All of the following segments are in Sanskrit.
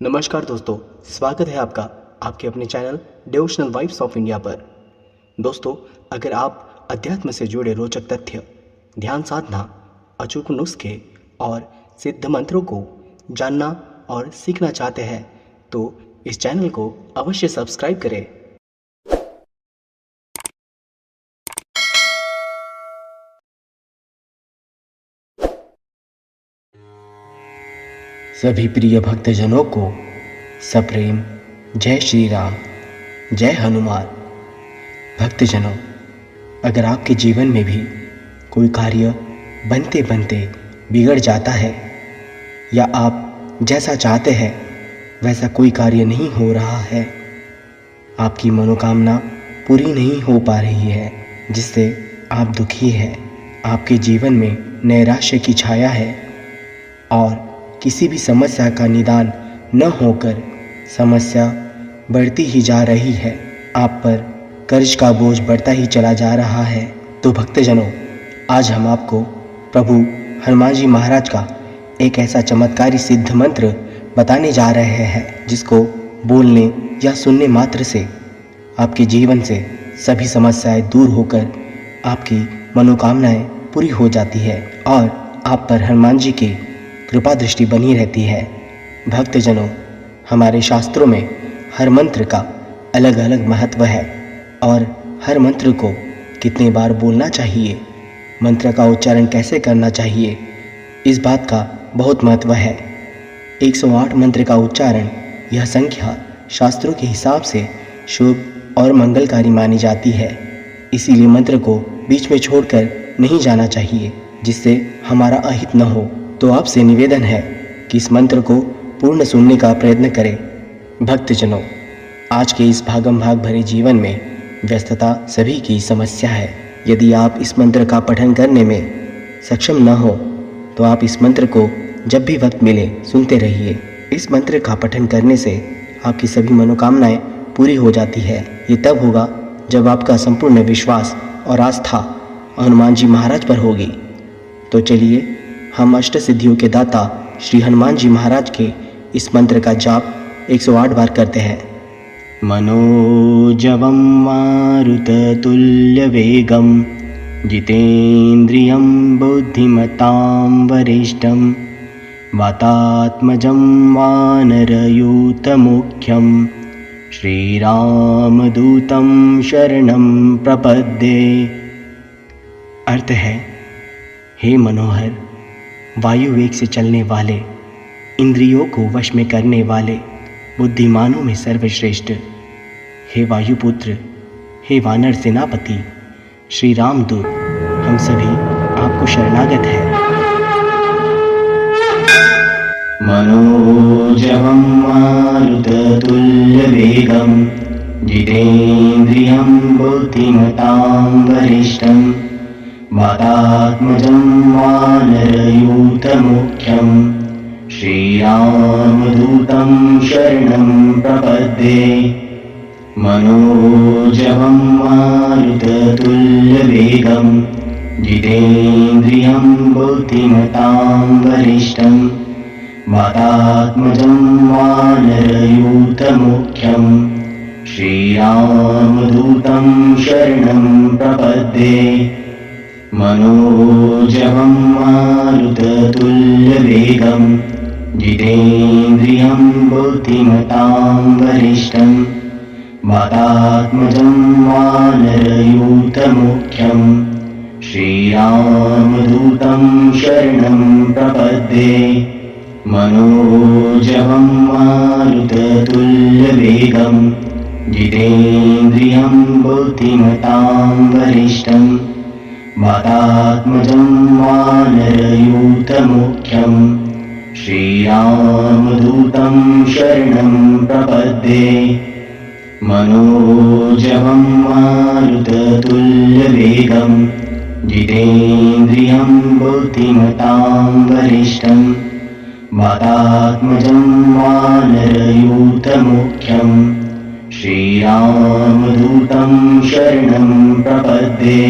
नमस्कार दोस्तों, स्वागत है आपका आपके अपने channel devotional vibes of India पर। दोस्तों, अगर आप अध्यात्म से जुड़े रोचक तथ्य, ध्यान साधना, अचूक नुस्खे और सिद्ध मंत्रों को जानना और सीखना चाहते हैं तो इस चैनल को अवश्य सब्सक्राइब करें। सभी प्रिय भक्तजनों को सप्रेम जय श्री राम, जय हनुमान। भक्तजनों, अगर आपके जीवन में भी कोई कार्य बनते बनते बिगड़ जाता है या आप जैसा चाहते हैं वैसा कोई कार्य नहीं हो रहा है, आपकी मनोकामना पूरी नहीं हो पा रही है, जिससे आप दुखी हैं, आपके जीवन में नैराश्य की छाया है और किसी भी समस्या का निदान न होकर समस्या बढ़ती ही जा रही है, आप पर कर्ज का बोझ बढ़ता ही चला जा रहा है, तो भक्तजनों, आज हम आपको प्रभु हनुमान जी महाराज का एक ऐसा चमत्कारी सिद्ध मंत्र बताने जा रहे हैं जिसको बोलने या सुनने मात्र से आपके जीवन से सभी समस्याएं दूर होकर आपकी मनोकामनाएं पूरी हो जाती है और आप पर हनुमान जी की कृपा दृष्टि बनी रहती है। भक्तजनों, हमारे शास्त्रों में हर मंत्र का अलग अलग महत्व है और हर मंत्र को कितने बार बोलना चाहिए, मंत्र का उच्चारण कैसे करना चाहिए, इस बात का बहुत महत्व है। 108 मंत्र का उच्चारण, यह संख्या शास्त्रों के हिसाब से शुभ और मंगलकारी मानी जाती है, इसीलिए मंत्र को बीच में छोड़कर नहीं जाना चाहिए जिससे हमारा अहित न हो। तो आपसे निवेदन है कि इस मंत्र को पूर्ण सुनने का प्रयत्न करें। भक्तजनों, आज के इस भागम भाग भरे जीवन में व्यस्तता सभी की समस्या है। यदि आप इस मंत्र का पठन करने में सक्षम न हो तो आप इस मंत्र को जब भी वक्त मिले सुनते रहिए। इस मंत्र का पठन करने से आपकी सभी मनोकामनाएं पूरी हो जाती है। ये तब होगा जब आपका संपूर्ण विश्वास और आस्था हनुमान जी महाराज पर होगी। तो चलिए हम अष्ट सिद्धियों के दाता श्री हनुमान जी महाराज के इस मंत्र का जाप 108 बार करते हैं। मनोजवं मारुततुल्यवेगं जितेन्द्रियं बुद्धिमतां वरिष्ठं वातात्मजं वानरयूतमुख्यं श्रीरामदूतं शरणं प्रपद्ये। अर्थ है, हे मनोहर, वायु वेग से चलने वाले, इंद्रियों को वश में करने वाले, बुद्धिमानों में सर्वश्रेष्ठ, हे वायुपुत्र, हे वानर सेनापति, श्री रामदूत, हम सभी आपको शरणागत हैं। मनोजवं मारुततुल्यवेगं जितेन्द्रियं बुद्धिमतां वरिष्ठं वातात्मजं वानरयूतमुख्यं श्रीरामदूतं शरणं प्रपद्ये। मनोजवं मारुततुल्यवेगं जितेन्द्रियं बुद्धिमतां वरिष्ठं वातात्मजं वानरयूतमुख्यं श्रीरामदूतं शरणं प्रपद्ये। मनोजवं मारुततुल्यवेगं जितेन्द्रियं बुद्धिमतां वरिष्ठं वातात्मजं वानरयूतमुख्यं श्रीरामदूतं शरणं प्रपद्ये। मनोजवं मारुततुल्यवेगं जितेन्द्रियं बुद्धिमतां वरिष्ठं वातात्मजं वानरयूतमुख्यं श्रीरामदूतं शरणं प्रपद्ये। मनोजवं मारुततुल्यवेगं जितेन्द्रियं बुद्धिमतां वरिष्ठं वातात्मजं वानरयूतमुख्यं श्रीरामदूतं शरणं प्रपद्ये।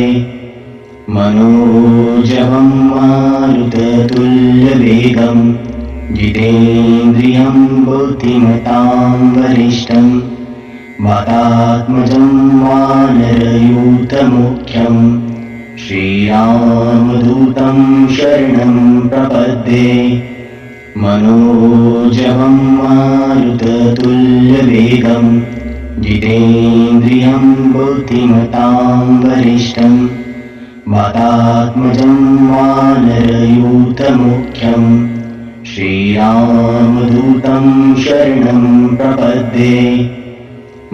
मनोजवं मारुततुल्यवेगं जितेन्द्रियं बुद्धिमतां वरिष्ठं वातात्मजं वानरयूथमुख्यं श्रीरामदूतं शरणं प्रपद्ये मनोजवं मारुततुल्यवेगं जितेन्द्रियं बुद्धिमतां वरिष्ठं वातात्मजं वानरयूथमुख्यं श्रीरामदूतं शरणं प्रपद्ये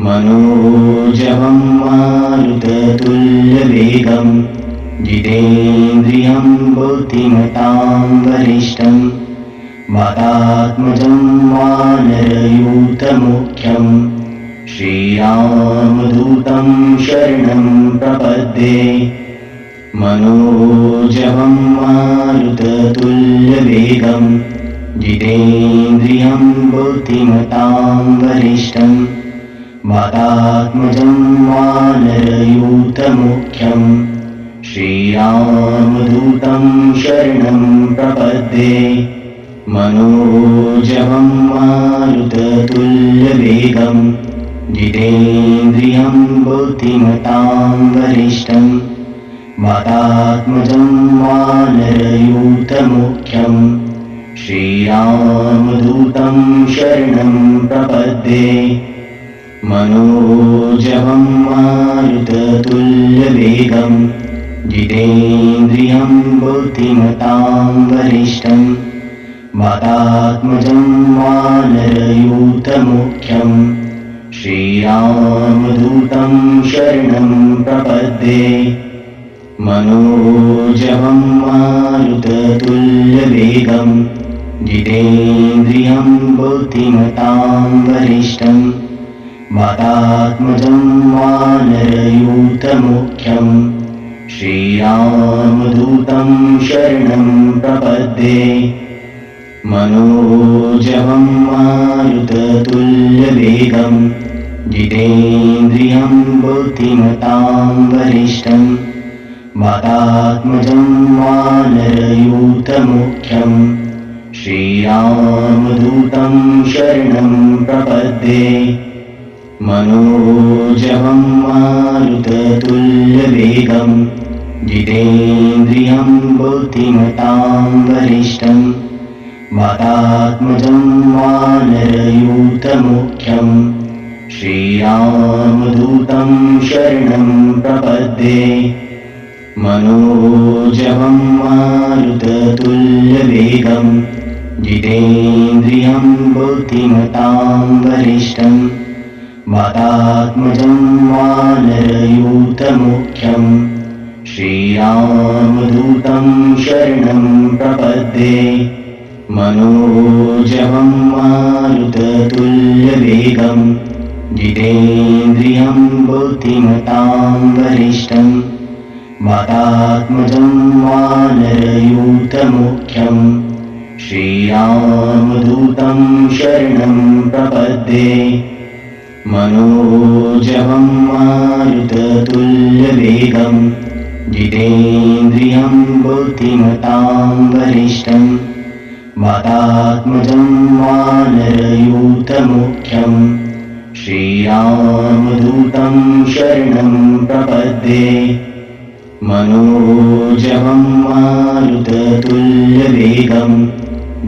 मनोजवं मारुततुल्यवेगं जितेन्द्रियं बुद्धिमतां वरिष्ठं वातात्मजं वानरयूथमुख्यं श्रीरामदूतं शरणं प्रपद्ये मनोजवं मारुततुल्यवेगं जितेन्द्रियं बुद्धिमतां वरिष्ठं वातात्मजं वानरयूथमुख्यं श्रीरामदूतं शरणं प्रपद्ये मनोजवं मारुततुल्यवेगं जितेन्द्रियं बुद्धिमतां वरिष्ठं वातात्मजं वानरयूथमुख्यं श्रीरामदूतं शरणं प्रपद्ये मनोजवं मारुततुल्यवेगं जितेन्द्रियं बुद्धिमतां वरिष्ठं वातात्मजं वानरयूथमुख्यं श्रीरामदूतं शरणं प्रपद्ये मनोजवं मारुततुल्यवेगं जितेन्द्रियं बुद्धिमतां वरिष्ठं वातात्मजं वानरयूथमुख्यं श्रीरामदूतं शरणं प्रपद्ये मनोजवं मारुततुल्यवेगं जितेन्द्रियं बुद्धिमतां वरिष्ठं वातात्मजं वानरयूथमुख्यं श्रीरामदूतं शरणं प्रपद्ये मनोजवं मारुततुल्यवेगं जितेन्द्रियं बुद्धिमतां वरिष्ठं वातात्मजं वानरयूथमुख्यं श्रीरामदूतं शरणं प्रपद्ये मनोजवं मारुततुल्यवेगं जितेन्द्रियं बुद्धिमतां वरिष्ठं वातात्मजं वानरयूथमुख्यं श्रीरामदूतं शरणं प्रपद्ये मनोजवं मारुततुल्यवेगं जितेन्द्रियं बुद्धिमतां वरिष्ठं वातात्मजं वानरयूथमुख्यं श्रीरामदूतं शरणं प्रपद्ये मनोजवं मारुततुल्यवेगं जितेन्द्रियं बुद्धिमतां वरिष्ठं वातात्मजं वानरयूथमुख्यं श्रीरामदूतं शरणं प्रपद्ये मनोजवं मारुततुल्यवेगं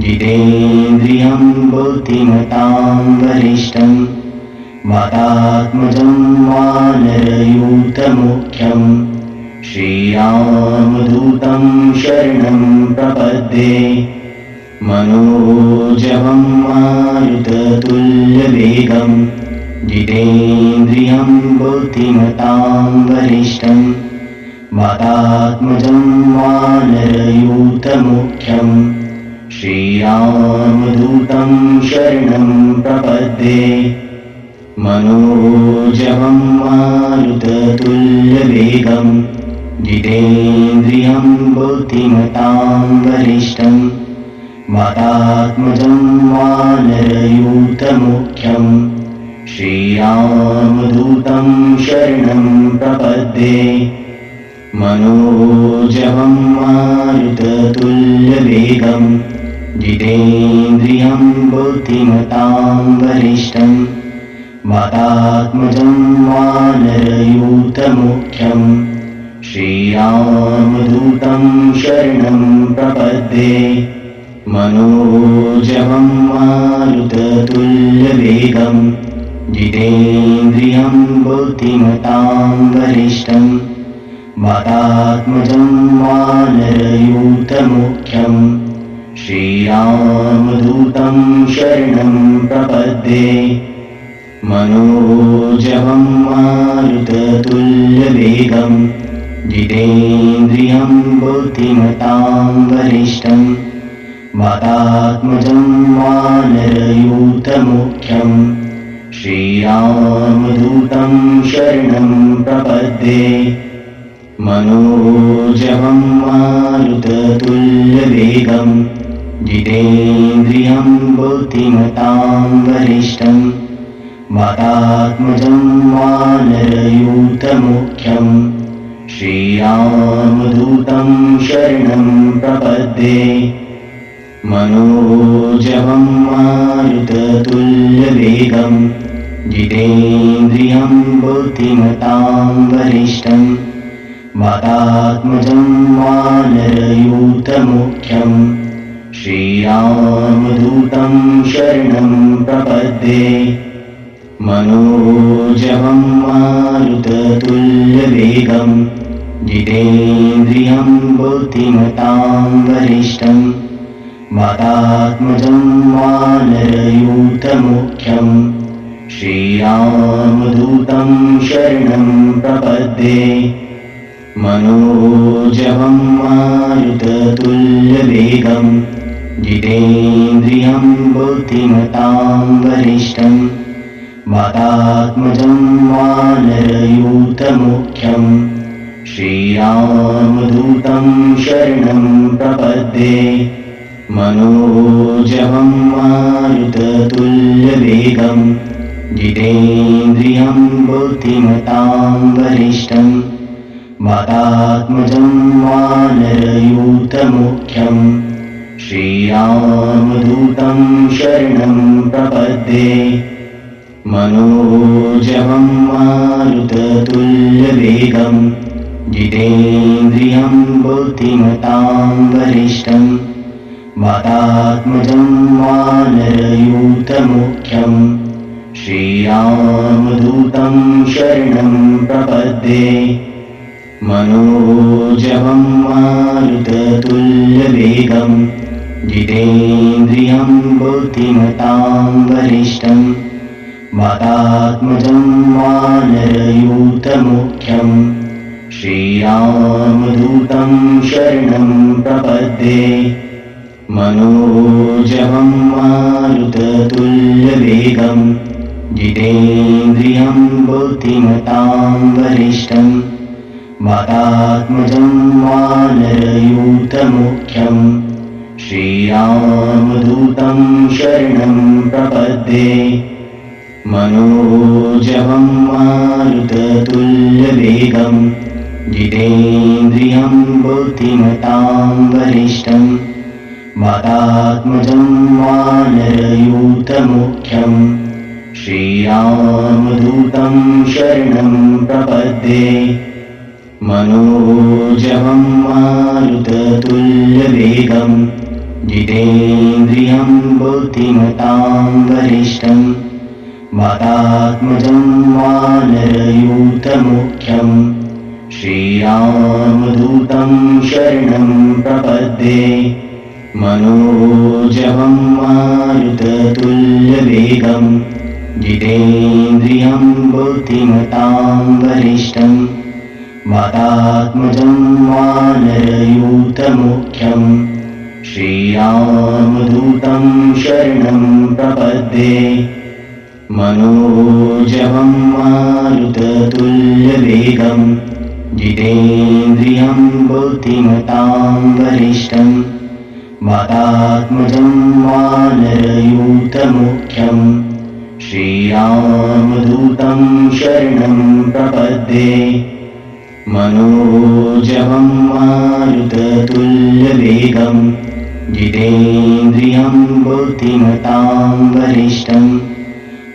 जितेन्द्रियं बुद्धिमतां वरिष्ठं वातात्मजं वानरयूथमुख्यं श्रीरामदूतं शरणं प्रपद्ये मनोजवं मारुततुल्यवेगं जितेन्द्रियं बुद्धिमतां वरिष्ठं वातात्मजं वानरयूथमुख्यं श्रीरामदूतं शरणं प्रपद्ये मनोजवं मारुततुल्यवेगं जितेन्द्रियं बुद्धिमतां वरिष्ठं वातात्मजं वानरयूथमुख्यं श्रीरामदूतं शरणं प्रपद्ये मनोजवं मारुततुल्यवेगं जितेन्द्रियं बुद्धिमतां वरिष्ठं वातात्मजं वानरयूथमुख्यं श्रीरामदूतं शरणं प्रपद्ये मनोजवं मारुततुल्यवेगं जितेन्द्रियं बुद्धिमतां वरिष्ठं वातात्मजं वानरयूथमुख्यं श्रीरामदूतं शरणं प्रपद्ये मनोजवं मारुततुल्यवेगं जितेन्द्रियं बुद्धिमतां वरिष्ठं वातात्मजं वानरयूथमुख्यं श्रीरामदूतं शरणं प्रपद्ये मनोजवं मारुततुल्यवेगं जितेन्द्रियं बुद्धिमतां वरिष्ठं वातात्मजं वानरयूथमुख्यं श्रीरामदूतं शरणं प्रपद्ये मनोजवं मारुततुल्यवेगं जितेन्द्रियं बुद्धिमतां वरिष्ठं वातात्मजं वानरयूथमुख्यं श्रीरामदूतं शरणं प्रपद्ये मनोजवं मारुततुल्यवेगं जितेन्द्रियं बुद्धिमतां वरिष्ठं वातात्मजं वानरयूथमुख्यं श्रीरामदूतं शरणं प्रपद्ये मनोजवं मारुततुल्यवेगं जितेन्द्रियं बुद्धिमतां वरिष्ठं वातात्मजं वानरयूथमुख्यं श्रीरामदूतं शरणं प्रपद्ये मनोजवं मारुततुल्यवेगं जितेन्द्रियं बुद्धिमतां वरिष्ठं वातात्मजं वानरयूथमुख्यं श्रीरामदूतं शरणं प्रपद्ये मनोजवं मारुततुल्यवेगं जितेन्द्रियं बुद्धिमतां वरिष्ठं वातात्मजं वानरयूथमुख्यं श्रीरामदूतं शरणं प्रपद्ये मनोजवं मारुततुल्यवेगं जितेन्द्रियं बुद्धिमतां वरिष्ठं वातात्मजं वानरयूथमुख्यं श्रीरामदूतं शरणं प्रपद्ये मनोजवं मारुततुल्यवेगं जितेन्द्रियं बुद्धिमतां वरिष्ठं वातात्मजं वानरयूथमुख्यं श्रीरामदूतं शरणं प्रपद्ये मनोजवं मारुततुल्यवेगं जितेन्द्रियं बुद्धिमतां वरिष्ठं वातात्मजं वानरयूथमुख्यं श्रीरामदूतं शरणं प्रपद्ये मनोजवं मारुततुल्यवेगं जितेन्द्रियं बुद्धिमतां वरिष्ठं वातात्मजं वानरयूथमुख्यं श्रीरामदूतं शरणं प्रपद्ये मनोजवं मारुततुल्यवेगं जितेन्द्रियं बुद्धिमतां वरिष्ठं वातात्मजं वानरयूथमुख्यं श्रीरामदूतं शरणं प्रपद्ये मनोजवं मारुततुल्यवेगं जितेन्द्रियं बुद्धिमतां वरिष्ठं वातात्मजं वानरयूथमुख्यं श्रीरामदूतं शरणं प्रपद्ये मनोजवं मारुततुल्यवेगं जितेन्द्रियं बुद्धिमतां वरिष्ठं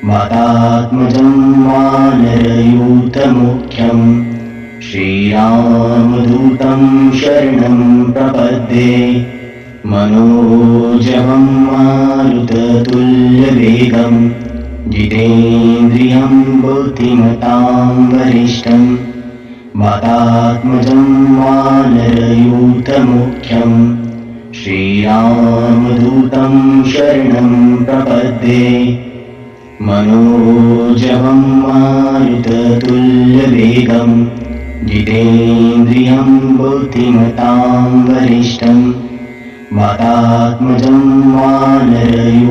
वातात्मजं वानरयूथमुख्यं श्रीरामदूतं शरणं प्रपद्ये मनोजवं मारुततुल्यवेगं जितेन्द्रियं बुद्धिमतां वरिष्ठं वातात्मजं वानरयूथमुख्यं श्रीरामदूतं शरणं प्रपद्ये मनोजवं मारुततुल्यवेगं जितेन्द्रियं बुद्धिमतां वरिष्ठं वातात्मजं वानरयूथमुख्यं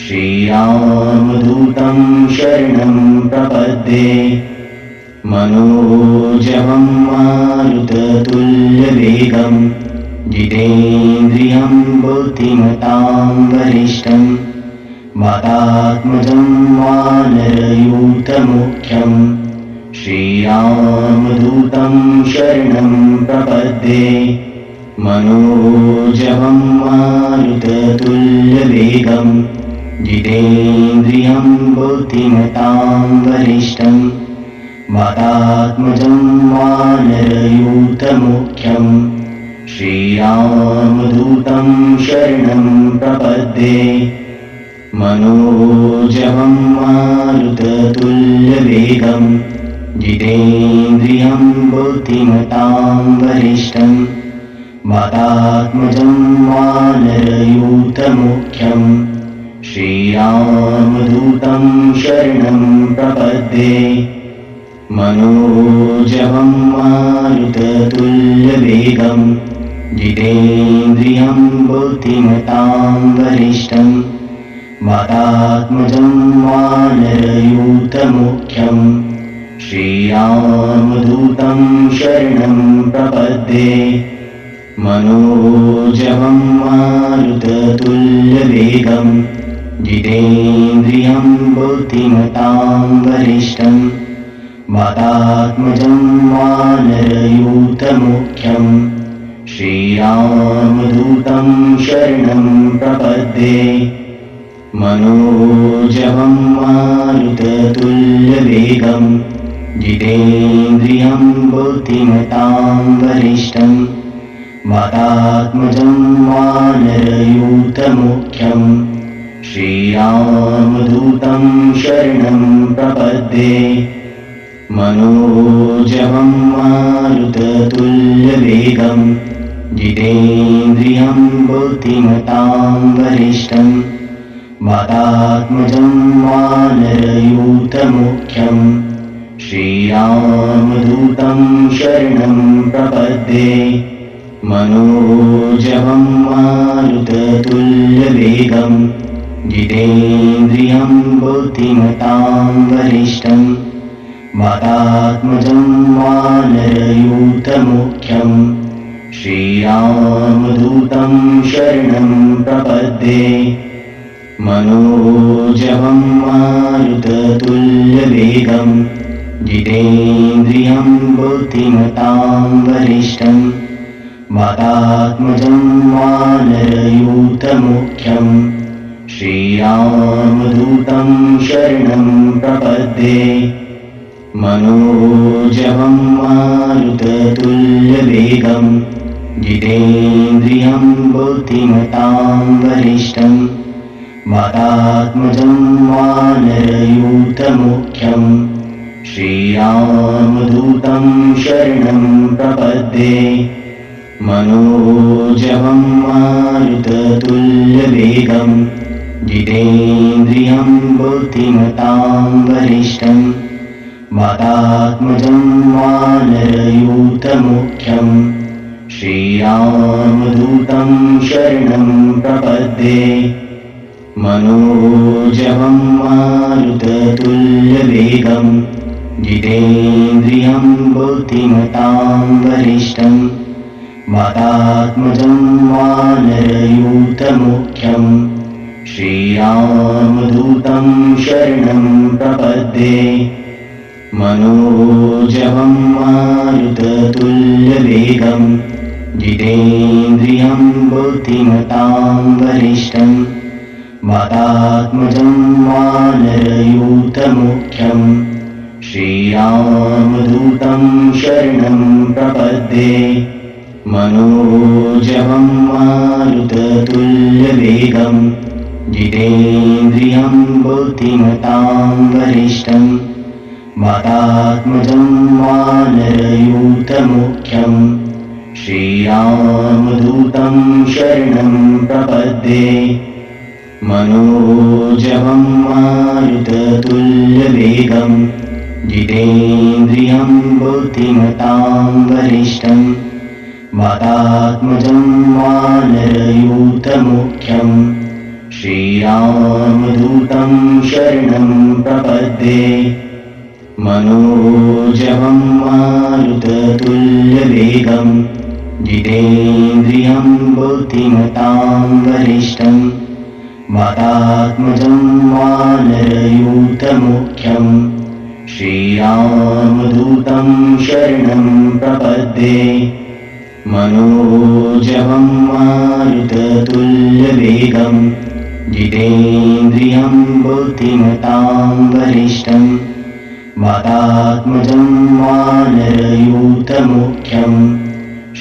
श्रीरामदूतं शरणं प्रपद्ये मनोजवं मारुततुल्यवेगं जितेन्द्रियं बुद्धिमतां वरिष्ठं वातात्मजं वानरयूथमुख्यं श्रीरामदूतं शरणं प्रपद्ये मनोजवं मारुततुल्यवेगं जितेन्द्रियं बुद्धिमतां वरिष्ठं वातात्मजं वानरयूथमुख्यं श्रीरामदूतं शरणं प्रपद्ये मनोजवं मारुततुल्यवेगं जितेन्द्रियं बुद्धिमतां वरिष्ठं वातात्मजं वानरयूथमुख्यं श्रीरामदूतं शरणं प्रपद्ये मनोजवं मारुततुल्यवेगं जितेन्द्रियं बुद्धिमतां वरिष्ठं वातात्मजं वानरयूथमुख्यं श्रीरामदूतं शरणं प्रपद्ये मनोजवं मारुततुल्यवेगं जितेन्द्रियं बुद्धिमतां वरिष्ठं वातात्मजं वानरयूथमुख्यं श्रीरामदूतं शरणं प्रपद्ये मनोजवं मारुततुल्यवेगं जितेन्द्रियं बुद्धिमतां वरिष्ठं वातात्मजं वानरयूथमुख्यं श्रीरामदूतं शरणं प्रपद्ये मनोजवं मारुततुल्यवेगं जितेन्द्रियं बुद्धिमतां वरिष्ठं वातात्मजं वानरयूथमुख्यं श्रीरामदूतं शरणं प्रपद्ये मनोजवं मारुततुल्यवेगं जितेन्द्रियं बुद्धिमतां वरिष्ठं वातात्मजं वानरयूथमुख्यं श्रीरामदूतं शरणं प्रपद्ये मनोजवं मारुततुल्यवेगं जितेन्द्रियं बुद्धिमतां वरिष्ठं वातात्मजं वानरयूथमुख्यं श्रीरामदूतं शरणं प्रपद्ये मनोजवं मारुततुल्यवेगं जितेन्द्रियं बुद्धिमतां वरिष्ठं वातात्मजं वानरयूथमुख्यं श्रीरामदूतं शरणं प्रपद्ये मनोजवं मारुततुल्यवेगं जितेन्द्रियं बुद्धिमतां वरिष्ठं वातात्मजं वानरयूथमुख्यं श्रीरामदूतं शरणं प्रपद्ये मनोजवं मारुततुल्यवेगं जितेन्द्रियं बुद्धिमतां वरिष्ठं वातात्मजं वानरयूथमुख्यं श्रीरामदूतं शरणं प्रपद्ये मनोजवं मारुततुल्यवेगं जितेन्द्रियं बुद्धिमतां वरिष्ठं वातात्मजं वानरयूथमुख्यं श्रीरामदूतं शरणं प्रपद्ये मनोजवं मारुततुल्यवेगं जितेन्द्रियं बुद्धिमतां वरिष्ठं वातात्मजं वानरयूथमुख्यं श्रीरामदूतं शरणं प्रपद्ये मनोजवं मारुततुल्यवेगं जितेन्द्रियं बुद्धिमतां वरिष्ठं वातात्मजं वानरयूथमुख्यं श्रीरामदूतं शरणं प्रपद्ये मनोजवं मारुततुल्यवेगं जितेन्द्रियं बुद्धिमतां वरिष्ठं वातात्मजं वानरयूथमुख्यं श्रीरामदूतं शरणं प्रपद्ये मनोजवं मारुततुल्यवेगं जितेन्द्रियं बुद्धिमतां वरिष्ठं वातात्मजं वानरयूथमुख्यं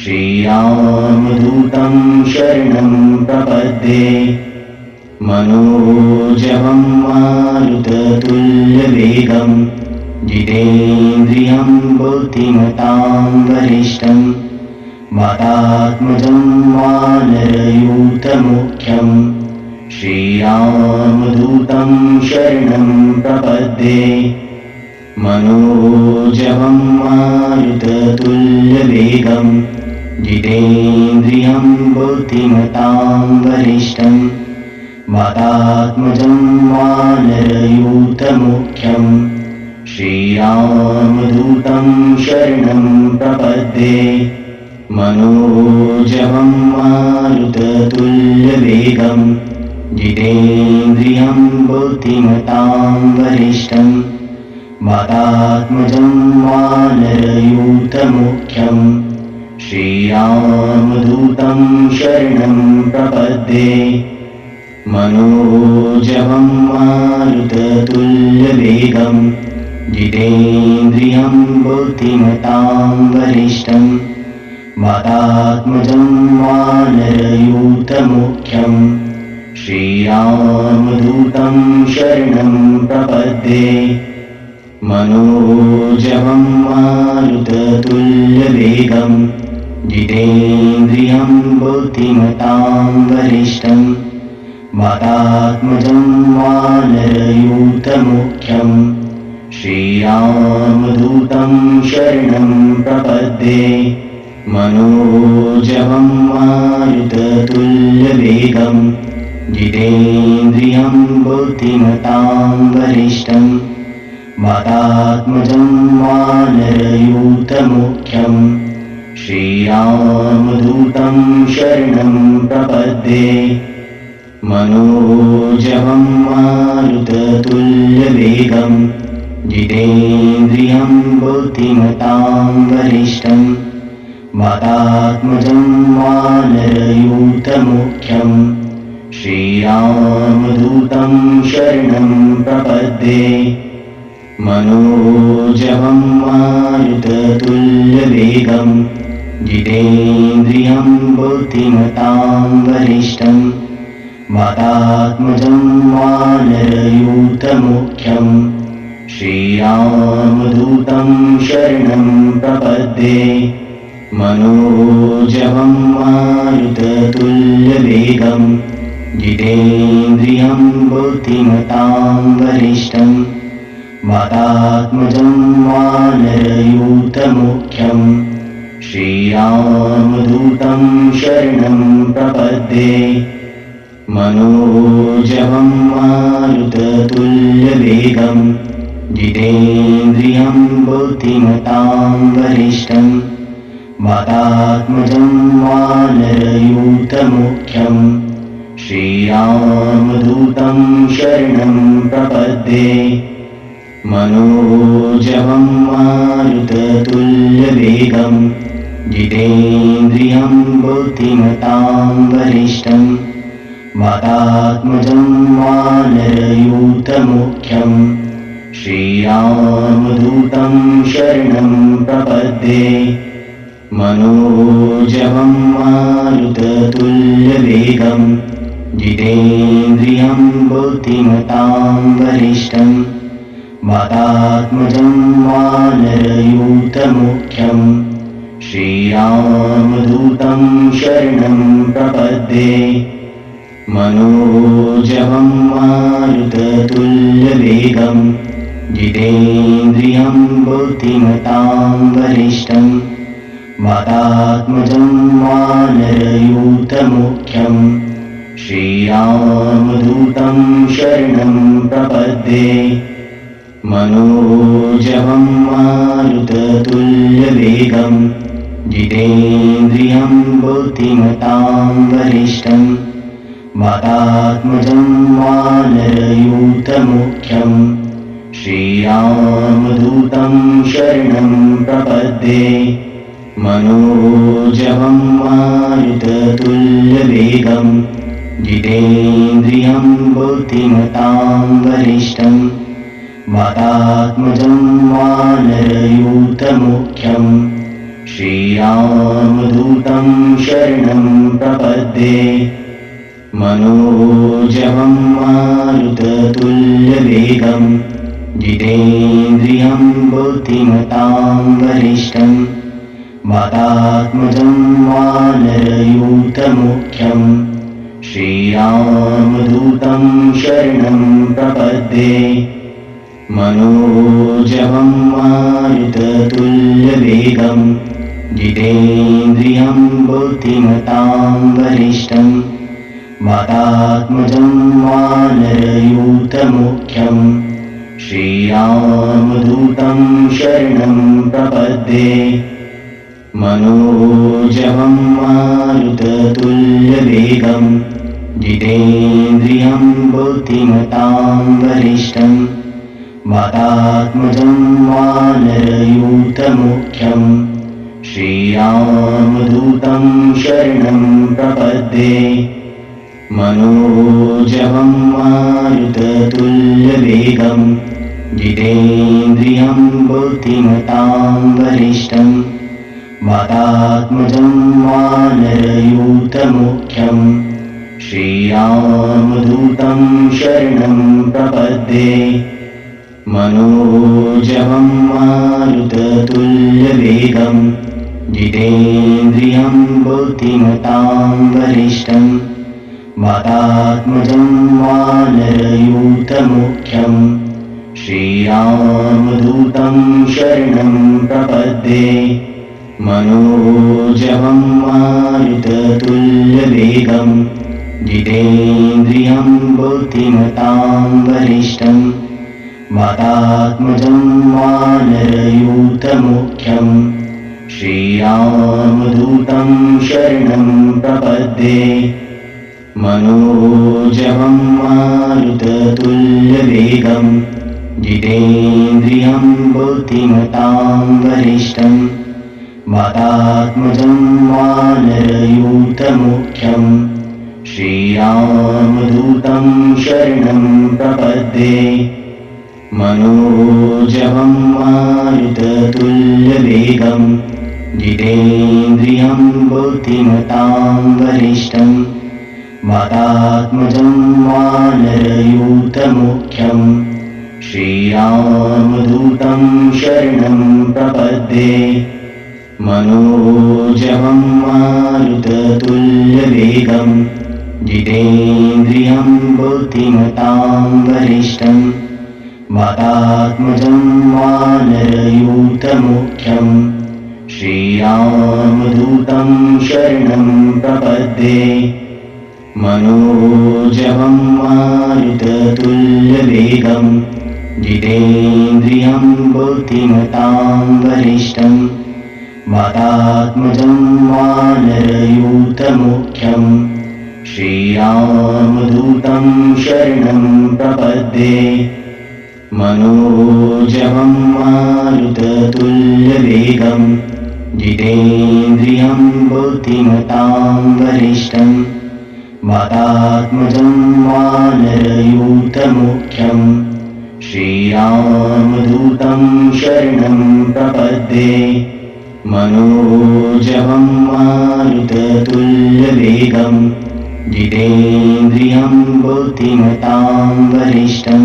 श्रीरामदूतं शरणं प्रपद्ये मनोजवं मारुततुल्यवेगं जितेन्द्रियं बुद्धिमतां वरिष्ठं वातात्मजं वानरयूथमुख्यं श्रीरामदूतं शरणं प्रपद्ये मनोजवं मारुततुल्यवेगं जितेन्द्रियं बुद्धिमतां वरिष्ठं वातात्मजं वानरयूथमुख्यं श्रीरामदूतं शरणं प्रपद्ये मनोजवं मारुततुल्यवेगं जितेन्द्रियं बुद्धिमतां वरिष्ठं वातात्मजं वानरयूथमुख्यं श्रीरामदूतं शरणं प्रपद्ये मनोजवं मारुततुल्यवेगं जितेन्द्रियं बुद्धिमतां वरिष्ठं वातात्मजं वानरयूथमुख्यं श्रीरामदूतं शरणं प्रपद्ये मनोजवं मारुततुल्यवेगं जितेन्द्रियं बुद्धिमतां वरिष्ठं वातात्मजं वानरयूथमुख्यं श्रीरामदूतं शरणं प्रपद्ये मनोजवं मारुततुल्यवेगं जितेन्द्रियं बुद्धिमतां वरिष्ठं वातात्मजं वानरयूथमुख्यं श्रीरामदूतं शरणं प्रपद्ये मनोजवं मारुततुल्यवेगं जितेन्द्रियं बुद्धिमतां वरिष्ठं वातात्मजं वानरयूथमुख्यं श्रीरामदूतं शरणं प्रपद्ये मनोजवं मारुततुल्यवेगं जितेन्द्रियं बुद्धिमतां वरिष्ठं वातात्मजं वानरयूथमुख्यं श्रीरामदूतं शरणं प्रपद्ये मनोजवं मारुततुल्यवेगं जितेन्द्रियं बुद्धिमतां वरिष्ठं वातात्मजं वानरयूथमुख्यं श्रीरामदूतं शरणं प्रपद्ये मनोजवं मारुततुल्यवेगं जितेन्द्रियं बुद्धिमतां वरिष्ठं वातात्मजं वानरयूथमुख्यं श्रीरामदूतं शरणं प्रपद्ये मनोजवं मारुततुल्यवेगं जितेन्द्रियं बुद्धिमतां वरिष्ठं वातात्मजं वानरयूथमुख्यं श्रीरामदूतं शरणं प्रपद्ये मनोजवं मारुततुल्यवेगं जितेन्द्रियं बुद्धिमतां वरिष्ठं वातात्मजं वानरयूथमुख्यं श्रीरामदूतं शरणं प्रपद्ये मनोजवं मारुततुल्यवेगं जितेन्द्रियं बुद्धिमतां वरिष्ठं वातात्मजं वानरयूथमुख्यं श्रीरामदूतं शरणं प्रपद्ये मनोजवं मारुततुल्यवेगं जितेन्द्रियं बुद्धिमतां वरिष्ठं वातात्मजं वानरयूथमुख्यं श्रीरामदूतं शरणं प्रपद्ये मनोजवं मारुततुल्यवेगं जितेन्द्रियं बुद्धिमतां वरिष्ठं वातात्मजं वानरयूथमुख्यं श्रीरामदूतं शरणं प्रपद्ये मनोजवं मारुततुल्यवेगं जितेन्द्रियं बुद्धिमतां वरिष्ठं वातात्मजं वानरयूथमुख्यं श्रीरामदूतं शरणं प्रपद्ये मनोजवं मारुततुल्यवेगं जितेन्द्रियं बुद्धिमतां वरिष्ठं वातात्मजं वानरयूथमुख्यं श्रीरामदूतं शरणं प्रपद्ये मनोजवं मारुततुल्यवेगं जितेन्द्रियं बुद्धिमतां वरिष्ठं वातात्मजं वानरयूथमुख्यं श्रीरामदूतं शरणं प्रपद्ये मनोजवं मारुततुल्यवेगं जितेन्द्रियं बुद्धिमतां वरिष्ठं वातात्मजं वानरयूथमुख्यं श्रीरामदूतं शरणं प्रपद्ये मनोजवं मारुततुल्यवेगं जितेन्द्रियं बुद्धिमतां वरिष्ठं वातात्मजं वानरयूथमुख्यं श्रीरामदूतं शरणं प्रपद्ये मनोजवं मारुततुल्यवेगं जितेन्द्रियं बुद्धिमतां वरिष्ठं वातात्मजं वानरयूथमुख्यं श्रीरामदूतं शरणं प्रपद्ये मनोजवं मारुततुल्यवेगं जितेन्द्रियं बुद्धिमतां वरिष्ठं वातात्मजं वानरयूथमुख्यं श्रीरामदूतं शरणं प्रपद्ये मनोजवं मारुततुल्यवेगं जितेन्द्रियं बुद्धिमतां वरिष्ठं वातात्मजं वानरयूथमुख्यं श्रीरामदूतं शरणं प्रपद्ये मनोजवं मारुततुल्यवेगं जितेन्द्रियं बुद्धिमतां वरिष्ठं वातात्मजं वानरयूथमुख्यं श्रीरामदूतं शरणं प्रपद्ये मनोजवं मारुततुल्यवेगं जितेन्द्रियं बुद्धिमतां वरिष्ठं वातात्मजं वानरयूथमुख्यं श्रीरामदूतं शरणं प्रपद्ये मनोजवं मारुततुल्यवेगं जितेन्द्रियं बुद्धिमतां वरिष्ठं वातात्मजं वानरयूथमुख्यं श्रीरामदूतं शरणं प्रपद्ये मनोजवं मारुततुल्यवेगं जितेन्द्रियं बुद्धिमतां वरिष्ठं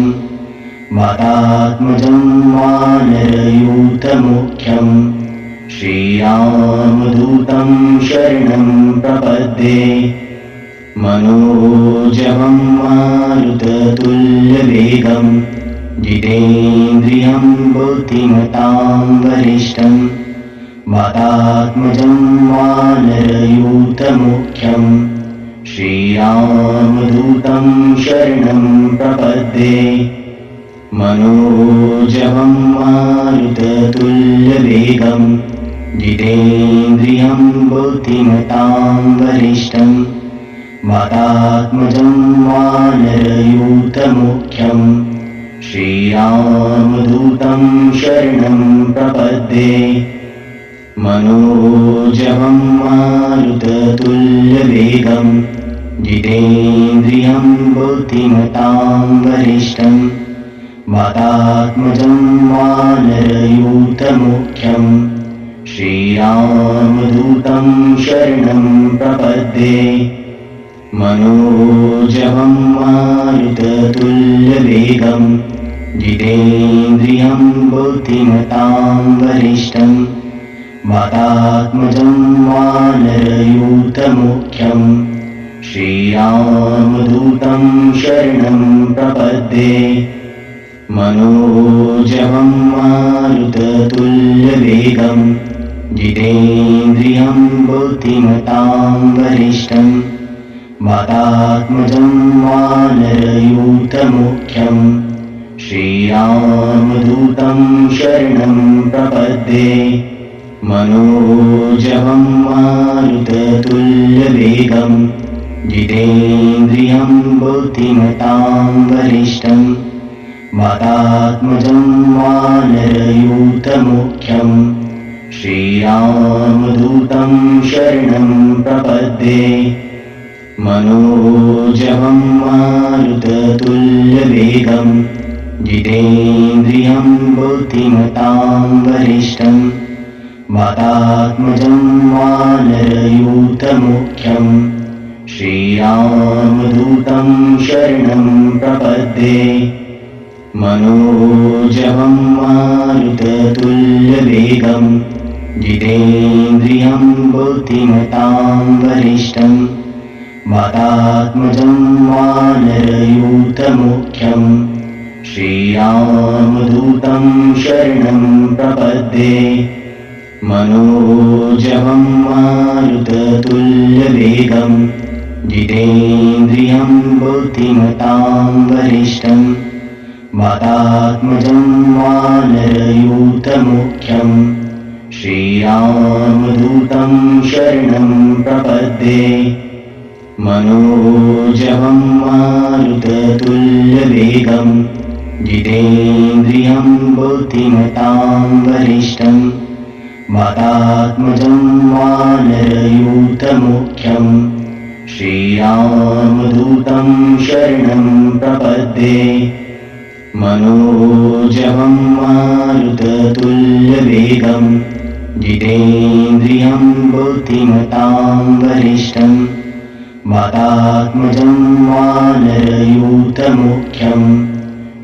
वातात्मजं वानरयूथमुख्यं श्रीरामदूतं शरणं प्रपद्ये मनोजवं मारुततुल्यवेगं जितेन्द्रियं बुद्धिमतां वरिष्ठं वातात्मजं वानरयूथमुख्यं श्रीरामदूतं शरणं प्रपद्ये मनोजवं मारुततुल्यवेगं जितेन्द्रियं बुद्धिमतां वरिष्ठं वातात्मजं वानरयूथमुख्यं श्रीरामदूतं शरणं प्रपद्ये मनोजवं मारुततुल्यवेगं जितेन्द्रियं बुद्धिमतां वरिष्ठं वातात्मजं वानरयूथमुख्यं श्रीरामदूतं शरणं प्रपद्ये मनोजवं मारुततुल्यवेगं जितेन्द्रियं बुद्धिमतां वरिष्ठं वातात्मजं वानरयूथमुख्यं श्रीरामदूतं शरणं प्रपद्ये मनोजवं मारुततुल्यवेगं जितेन्द्रियं बुद्धिमतां वरिष्ठं वातात्मजं वानरयूथमुख्यं श्रीरामदूतं शरणं प्रपद्ये मनोजवं मारुततुल्यवेगं जितेन्द्रियं बुद्धिमतां वरिष्ठं वातात्मजं वानरयूथमुख्यं श्रीरामदूतं शरणं प्रपद्ये मनोजवं मारुततुल्यवेगं जितेन्द्रियं बुद्धिमतां वरिष्ठं वातात्मजं वानरयूथमुख्यं श्रीरामदूतं शरणं प्रपद्ये मनोजवं मारुततुल्यवेगं जितेन्द्रियं बुद्धिमतां वरिष्ठं वातात्मजं वानरयूथमुख्यं श्रीरामदूतं शरणं प्रपद्ये मनोजवं मारुततुल्यवेगं जितेन्द्रियं बुद्धिमतां वरिष्ठं वातात्मजं वानरयूथमुख्यं श्रीरामदूतं शरणं प्रपद्ये मनोजवं मारुततुल्यवेगं जितेन्द्रियं बुद्धिमतां वरिष्ठं वातात्मजं वानरयूथमुख्यं श्रीरामदूतं शरणं प्रपद्ये मनोजवं मारुततुल्यवेगं जितेन्द्रियं बुद्धिमतां वरिष्ठं वातात्मजं वानरयूथमुख्यं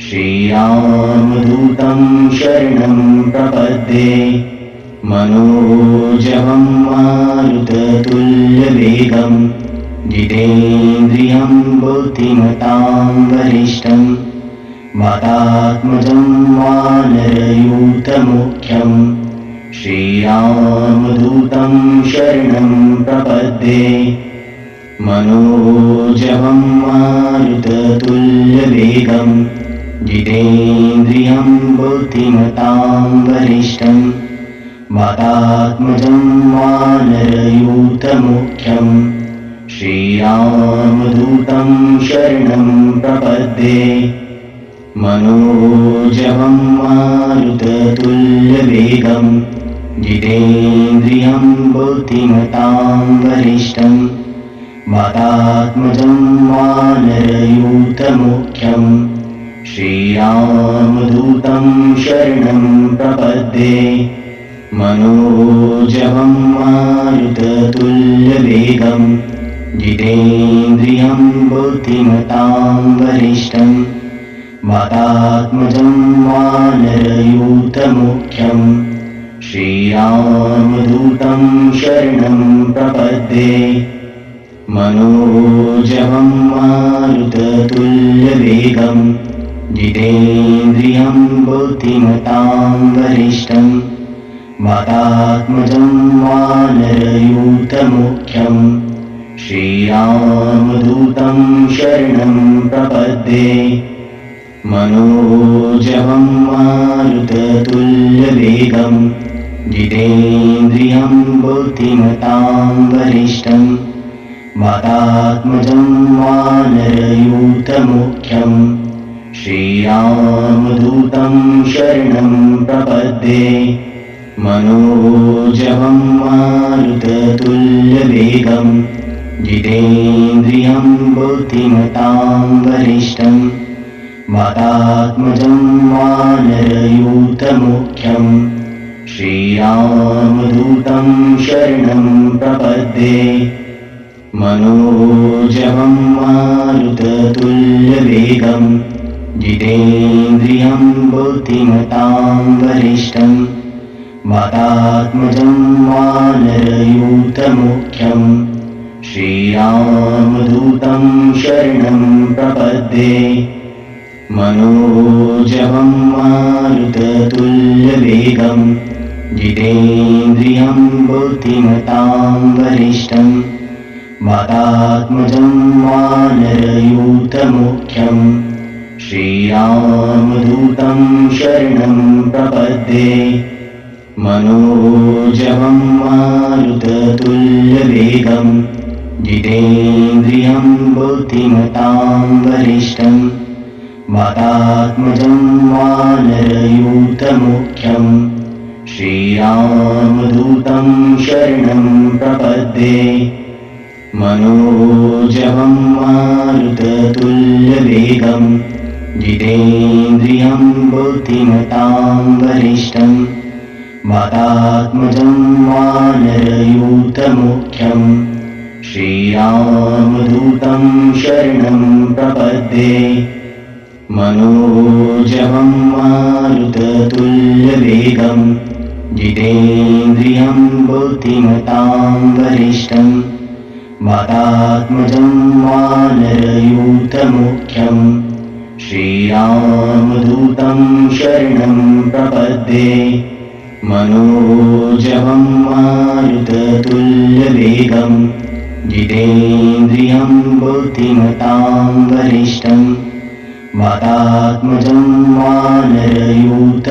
श्रीरामदूतं शरणं प्रपद्ये मनोजवं मारुततुल्यवेगं जितेन्द्रियं बुद्धिमतां वरिष्ठं वातात्मजं वानरयूथमुख्यं श्रीरामदूतं शरणं प्रपद्ये मनोजवं मारुततुल्यवेगं जितेन्द्रियं बुद्धिमतां वरिष्ठं वातात्मजं वानरयूथमुख्यं श्रीरामदूतं शरणं प्रपद्ये मनोजवं मारुततुल्यवेगं जितेन्द्रियं बुद्धिमतां वरिष्ठं वातात्मजं वानरयूथमुख्यं श्रीरामदूतं शरणं प्रपद्ये मनोजवं मारुततुल्यवेगं जितेन्द्रियं बुद्धिमतां वरिष्ठं वातात्मजं वानरयूथमुख्यं श्रीरामदूतं शरणं प्रपद्ये मनोजवं मारुततुल्यवेगं जितेन्द्रियं बुद्धिमतां वरिष्ठं वातात्मजं वानरयूथमुख्यं श्रीरामदूतं शरणं प्रपद्ये मनोजवं मारुततुल्यवेगं जितेन्द्रियं बुद्धिमतां वरिष्ठं वातात्मजं वानरयूथमुख्यं श्रीरामदूतं शरणं प्रपद्ये मनोजवं मारुततुल्यवेगं जितेन्द्रियं बुद्धिमतां वरिष्ठं वातात्मजं वानरयूथमुख्यं श्रीरामदूतं शरणं प्रपद्ये मनोजवं मारुततुल्यवेगं जितेन्द्रियं बुद्धिमतां वरिष्ठं वातात्मजं वानरयूथमुख्यं श्रीरामदूतं शरणं प्रपद्ये मनोजवं मारुततुल्यवेगं जितेन्द्रियं बुद्धिमतां वरिष्ठं वातात्मजं वानरयूथमुख्यं श्रीरामदूतं शरणं प्रपद्ये मनोजवं मारुततुल्यवेगं जितेन्द्रियं बुद्धिमतां वरिष्ठं वातात्मजं वानरयूथमुख्यं श्रीरामदूतं शरणं प्रपद्ये मनोजवं मारुततुल्यवेगं जितेन्द्रियं बुद्धिमतां वरिष्ठं वातात्मजं वानरयूथमुख्यं श्रीरामदूतं शरणं प्रपद्ये मनोजवं मारुततुल्यवेगं जितेन्द्रियं बुद्धिमतां वरिष्ठं वातात्मजं वानरयूथमुख्यं श्रीरामदूतं शरणं प्रपद्ये मनोजवं मारुततुल्यवेगं जितेन्द्रियं बुद्धिमतां वरिष्ठं वातात्मजं वानरयूथमुख्यं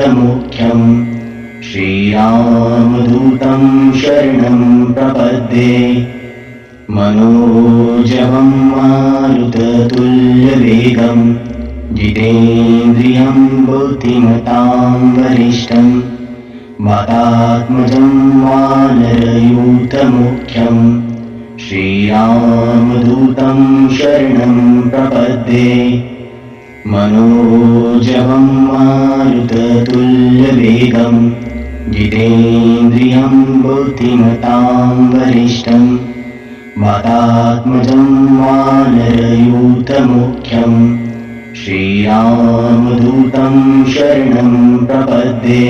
श्रीरामदूतं शरणं प्रपद्ये मनोजवं मारुततुल्यवेगं जितेन्द्रियं बुद्धिमतां वरिष्ठं वातात्मजं वानरयूथमुख्यं श्रीरामदूतं शरणं प्रपद्ये मनोजवं मारुततुल्यवेगं जितेन्द्रियं बुद्धिमतां वरिष्ठं वातात्मजं वानरयूथमुख्यं श्रीरामदूतं शरणं प्रपद्ये